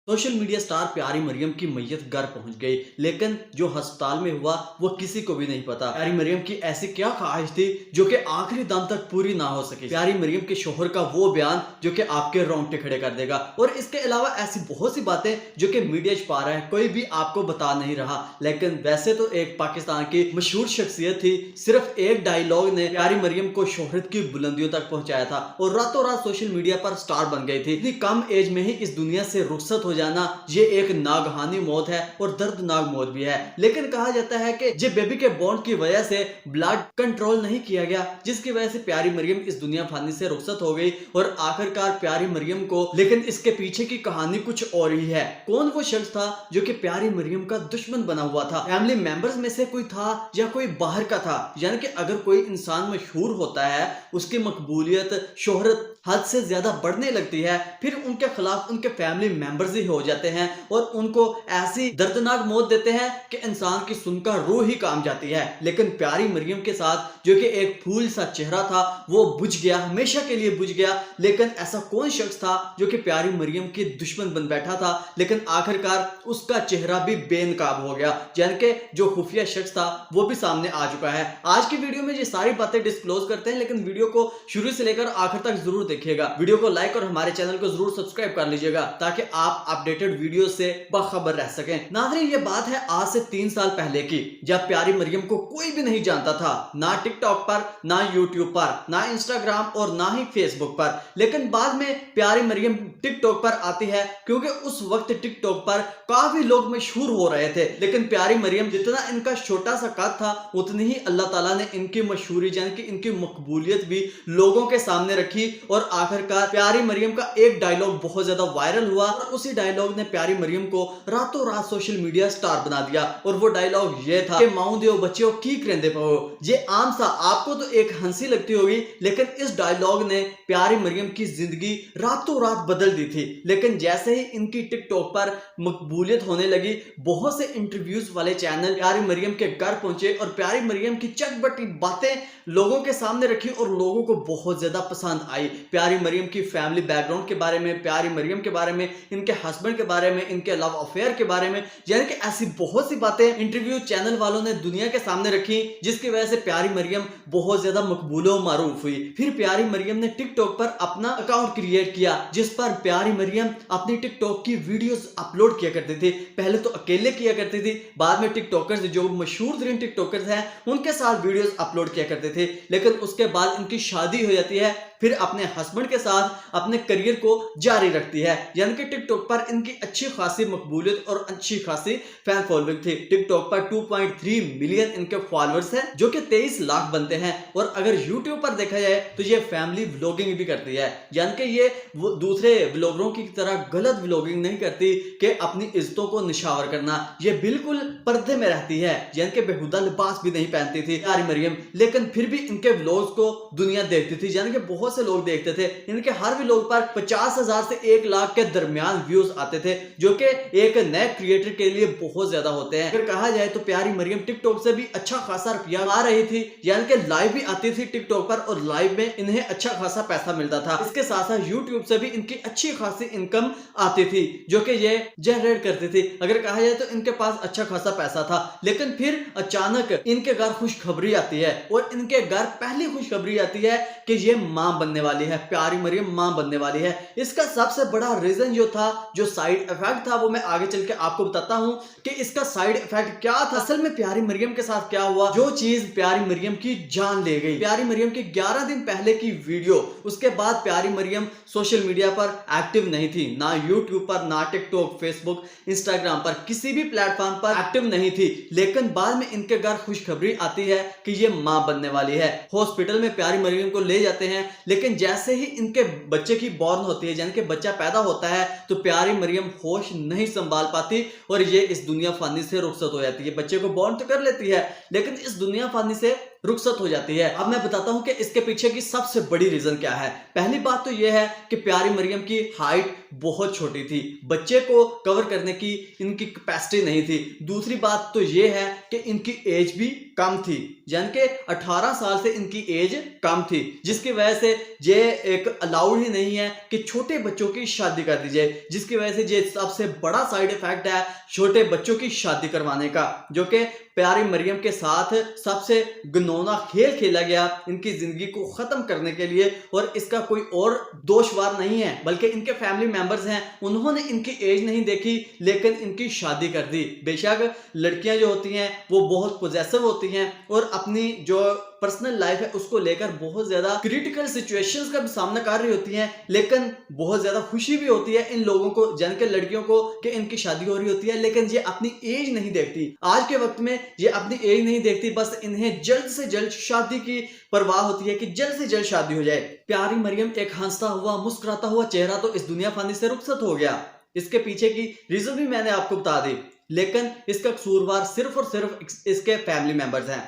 Social media star प्यारी मरियम की मैयत घर पहुंच गई, लेकिन जो अस्पताल में हुआ वो किसी को भी नहीं पता। प्यारी मरियम की ऐसी क्या ख्वाहिश थी जो कि आखिरी दम तक पूरी ना हो सकी। प्यारी मरियम के शोहर का वो बयान जो कि आपके रोंगटे खड़े कर देगा, और इसके अलावा ऐसी बहुत सी बातें जो कि मीडिया छुपा रहा है, कोई भी आपको बता नहीं रहा। लेकिन वैसे तो एक पाकिस्तान की मशहूर शख्सियत थी, सिर्फ एक डायलॉग ने प्यारी मरियम को शोहरत की बुलंदियों तक पहुंचाया था और रातों रात सोशल मीडिया पर स्टार बन गई थी। इतनी कम एज में ही इस दुनिया से रुखसत हो जाना ये एक नागहानी मौत है और दर्दनाक मौत भी है। लेकिन कहा जाता है कि जे बेबी के बॉन्ड की वजह से ब्लड कंट्रोल नहीं किया गया, जिसकी वजह से प्यारी मरियम इस दुनिया फानी से रुखसत हो गई। और आखिरकार प्यारी मरियम को, लेकिन इसके पीछे की कहानी कुछ और ही है। कौन वो शख्स था जो कि प्यारी मरियम का दुश्मन बना हुआ था? फैमिली मेंबर्स में से कोई था या कोई बाहर का था? यानी कि अगर कोई इंसान मशहूर होता है, उसकी मकबूलियत शोहरत हद से ज्यादा बढ़ने लगती है, फिर उनके खिलाफ उनके फैमिली मेंबर्स ही हो जाते हैं और उनको ऐसी दर्दनाक मौत देते हैं कि इंसान की सुनकर रूह ही काम जाती है। लेकिन प्यारी मरियम के साथ जो कि एक फूल सा चेहरा था वो बुझ गया, हमेशा के लिए बुझ गया। लेकिन ऐसा कौन शख्स था जो कि प्यारी मरियम की दुश्मन बन बैठा था, लेकिन आखिरकार उसका चेहरा भी बेनकाब हो गया। यानी कि जो खुफिया शख्स था वो भी सामने आ चुका है। आज की वीडियो में ये सारी बातें डिस्क्लोज करते हैं, लेकिन वीडियो को शुरू से लेकर आखिर तक जरूर देखिएगा। वीडियो को लाइक और हमारे चैनल को जरूर सब्सक्राइब कर लीजिएगा ताकि आप अपडेटेड वीडियो से बाखबर रह सकें। नाज़रीन, ये बात है आज से 3 साल पहले की, जब प्यारी मरियम को कोई भी नहीं जानता था, ना टिकटॉक पर, ना यूट्यूब पर, ना इंस्टाग्राम और ना ही फेसबुक पर। लेकिन बाद में प्यारी मरियम टिकटॉक पर आती है, क्योंकि उस वक्त टिकटॉक पर काफी लोग मशहूर हो रहे थे। लेकिन प्यारी मरियम, जितना इनका छोटा सा कद था, उतनी ही अल्लाह ताला ने इनकी मशहूरी यानी कि इनकी मकबूलियत भी लोगों के सामने रखी। और आखिरकार प्यारी मरियम का एक डायलॉग बहुत ज्यादा वायरल हुआ और उसी डायलॉग ने प्यारी मरियम को रातों रात सोशल मीडिया स्टार बना दिया। और वो डायलॉग ये था कि माऊ दियो बच्चों की करेंदे पाओ। ये आम सा, आपको तो एक हंसी लगती होगी, लेकिन इस डायलॉग ने प्यारी मरियम की जिंदगी रातों रात बदल दी थी। लेकिन जैसे ही इनकी टिकटॉक पर मकबूलियत होने लगी, बहुत से इंटरव्यूज वाले चैनल प्यारी मरियम के घर पहुंचे और प्यारी मरियम की चटपटी बातें लोगों के सामने रखी और लोगों को बहुत ज्यादा पसंद आई। प्यारी मरियम की फैमिली बैकग्राउंड के बारे में, प्यारी मरियम के बारे में, इनके हस्बैंड के बारे में, इनके लव अफेयर के बारे में, यानी कि ऐसी बहुत सी बातें इंटरव्यू चैनल वालों ने दुनिया के सामने रखी, जिसकी वजह से प्यारी मरियम बहुत ज्यादा मकबूल और मारूफ हुई। फिर प्यारी मरियम ने टिकटॉक पर अपना अकाउंट क्रिएट किया, जिस पर प्यारी मरियम अपनी टिकटॉक की वीडियोस अपलोड किया करती थी। पहले तो अकेले किया करती थी, बाद में टिकटॉकर्स, जो मशहूर तरीन टिकटॉकर्स हैं, उनके साथ वीडियोस अपलोड किया करते थे। लेकिन उसके बाद इनकी शादी हो जाती है, फिर अपने हस्बैंड के साथ अपने करियर को जारी रखती है। यानी कि टिकटॉक पर इनकी अच्छी खासी मकबूलियत और अच्छी खासी फैन फॉलोइंग थी। टिकटॉक पर 2.3 मिलियन इनके फॉलोअर्स हैं, जो कि 23 लाख बनते हैं। और अगर यूट्यूब पर देखा जाए तो ये फैमिली व्लॉगिंग भी करती है, यानी कि ये वो दूसरे व्लॉगरों की तरह गलत व्लॉगिंग नहीं करती कि अपनी इज्जतों को निछावर करना। ये बिल्कुल पर्दे में रहती है, यानी कि बेहुदा लिबास भी नहीं पहनती थी प्यारी मरियम। लेकिन फिर भी इनके व्लॉग्स को दुनिया देखती थी, यानी कि बहुत से लोग देखते थे। इनके हर व्लॉग पर 50,000 से 1 लाख के दरमियान व्यूज आते थे, जो कि एक नए क्रिएटर के लिए बहुत ज्यादा होते हैं। अगर कहा जाए तो प्यारी मरियम टिकटॉक से भी अच्छा खासा रुपया आ रही थी, यानी कि लाइव भी आती थी टिकटॉक पर और लाइव में इन्हें अच्छा खासा पैसा मिलता था। इसके साथ साथ यूट्यूब से भी इनकी अच्छी खासी इनकम आती थी, जो कि ये जनरेट करती थी। अगर कहा जाए तो इनके पास अच्छा खासा पैसा था। लेकिन फिर अचानक इनके घर खुशखबरी आती है, और इनके घर पहली खुशखबरी आती है कि ये मां बनने वाली है, प्यारी मरियम मां बनने वाली है। इसका सबसे बड़ा रीजन जो था, जो साइड इफेक्ट था, वो मैं आगे चल के आपको बताता हूं कि इसका साइड इफेक्ट क्या था। असल में प्यारी मरियम के साथ क्या हुआ, जो चीज प्यारी मरियम की जान ले गई। प्यारी मरियम की 11 दिन पहले की वीडियो, उसके बाद प्यारी मरियम सोशल मीडिया पर एक्टिव नहीं थी, ना यूट्यूब पर, ना टिकटॉक, फेसबुक, इंस्टाग्राम पर, किसी भी प्लेटफॉर्म पर एक्टिव नहीं थी। लेकिन बाद में इनके घर खुशखबरी आती है कि ये मां बनने वाली है। हॉस्पिटल में प्यारी मरियम को ले जाते हैं, लेकिन जैसे ही इनके बच्चे की बॉर्न होती है, यानी कि बच्चा पैदा होता है, तो प्यारी मरियम होश नहीं संभाल पाती और ये इस दुनिया फानी से रुखसत हो जाती है। बच्चे को बॉर्न तो कर लेती है, लेकिन इस दुनिया फानी से रुखसत हो जाती है। अब मैं बताता हूं कि इसके पीछे की सबसे बड़ी रीजन क्या है। पहली बात तो यह है कि प्यारी मरियम की हाइट बहुत छोटी थी, बच्चे को कवर करने की इनकी कैपेसिटी नहीं थी। दूसरी बात तो यह है कि इनकी एज भी कम थी, यानी कि 18 साल से इनकी एज कम थी, जिसकी वजह से ये एक अलाउड ही नहीं है कि छोटे बच्चों की शादी कर दी जाए, जिसकी वजह से ये सबसे बड़ा साइड इफेक्ट है छोटे बच्चों की शादी करवाने का, जो कि प्यारी मरियम के साथ सबसे घिनौना खेल खेला गया इनकी जिंदगी को खत्म करने के लिए। और इसका कोई और दोषवार नहीं है, बल्कि इनके फैमिली मेंबर्स हैं, उन्होंने इनकी एज नहीं देखी लेकिन इनकी शादी कर दी। बेशक लड़कियां जो होती हैं वो बहुत पॉजेसिव होती हैं और अपनी जो पर्सनल लाइफ है उसको लेकर बहुत ज्यादा क्रिटिकल सिचुएशंस का भी सामना कर रही होती हैं, लेकिन बहुत ज्यादा खुशी भी होती है इन लोगों को, जान के लड़कियों को, कि इनकी शादी हो रही होती है, लेकिन ये अपनी एज नहीं देखती। आज के वक्त में ये अपनी एज नहीं देखती, बस इन्हें जल्द से जल्द शादी की परवाह होती है कि जल्द से जल्द शादी हो जाए। प्यारी मरियम एक हंसता हुआ मुस्कुराता हुआ चेहरा तो इस दुनिया फानी से रुखसत हो गया। इसके पीछे की रीजन भी मैंने आपको बता दी, लेकिन इसका कसूरवार सिर्फ और सिर्फ इसके फैमिली मेंबर्स हैं,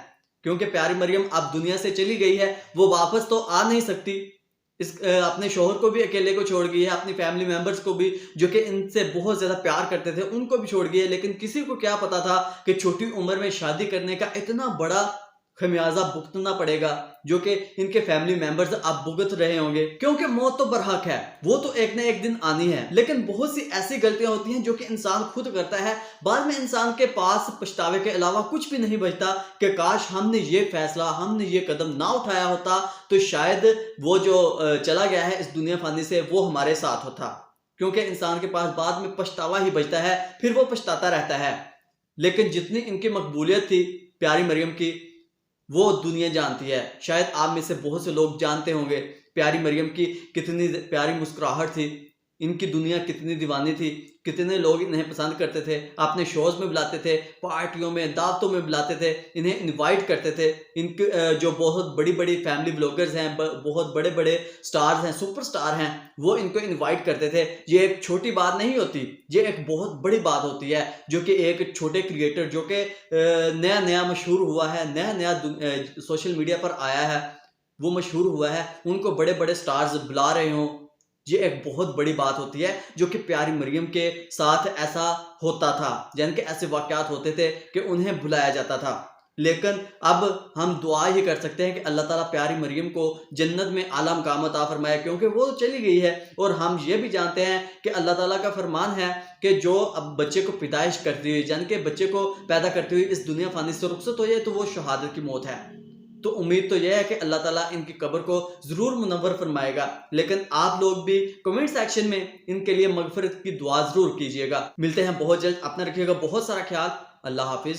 क्योंकि प्यारी मरियम अब दुनिया से चली गई है, वो वापस तो आ नहीं सकती। अपने शोहर को भी अकेले को छोड़ गई है, अपनी फैमिली मेंबर्स को भी जो कि इनसे बहुत ज्यादा प्यार करते थे उनको भी छोड़ गई है। लेकिन किसी को क्या पता था कि छोटी उम्र में शादी करने का इतना बड़ा खमियाजा भुगतना पड़ेगा, जो कि इनके फैमिली मेंबर्स अब भुगत रहे होंगे, क्योंकि मौत तो बरहक है, वो तो एक ना एक दिन आनी है। लेकिन बहुत सी ऐसी गलतियां होती हैं जो कि इंसान खुद करता है, बाद में इंसान के पास पछतावे के अलावा कुछ भी नहीं बचता कि काश हमने ये फैसला, हमने ये कदम ना उठाया होता तो शायद वो जो चला गया है इस दुनिया फानी से वो हमारे साथ होता। क्योंकि इंसान के पास बाद में पछतावा ही बचता है, फिर वो पछताता रहता है। लेकिन जितनी इनकी मकबूलियत थी प्यारी मरियम की, वो दुनिया जानती है। शायद आप में से बहुत से लोग जानते होंगे प्यारी मरियम की कितनी प्यारी मुस्कुराहट थी, इनकी दुनिया कितनी दीवानी थी, कितने लोग इन्हें पसंद करते थे, अपने शोज में बुलाते थे, पार्टियों में, दावतों में बुलाते थे, इन्हें इनवाइट करते थे। इनके जो बहुत बड़ी बड़ी फैमिली ब्लॉगर्स हैं, बहुत बड़े बड़े स्टार्स हैं, सुपरस्टार हैं, वो इनको इनवाइट करते थे। ये एक छोटी बात नहीं होती, ये एक बहुत बड़ी बात होती है, जो कि एक छोटे क्रिएटर जो कि नया नया मशहूर हुआ है, नया नया सोशल मीडिया पर आया है, वो मशहूर हुआ है, उनको बड़े बड़े स्टार्स बुला रहे हों, ये एक बहुत बड़ी बात होती है। जो कि प्यारी मरियम के साथ ऐसा होता था, यानी कि ऐसे वाकयात होते थे कि उन्हें बुलाया जाता था। लेकिन अब हम दुआ ही कर सकते हैं कि अल्लाह ताला प्यारी मरियम को जन्नत में आला मकाम अता फरमाए, क्योंकि वो चली गई है। और हम ये भी जानते हैं कि अल्लाह ताला का फरमान है कि जो अब बच्चे को पैदाइश करती हुई, यानी कि बच्चे को पैदा करती हुई इस दुनिया फानी से रुखसत हो जाए तो वो शहादत की मौत है। तो उम्मीद तो यह है कि अल्लाह ताला इनकी कब्र को जरूर मुनव्वर फरमाएगा। लेकिन आप लोग भी कमेंट सेक्शन में इनके लिए मगफिरत की दुआ जरूर कीजिएगा। मिलते हैं बहुत जल्द, अपना रखिएगा बहुत सारा ख्याल। अल्लाह हाफिज।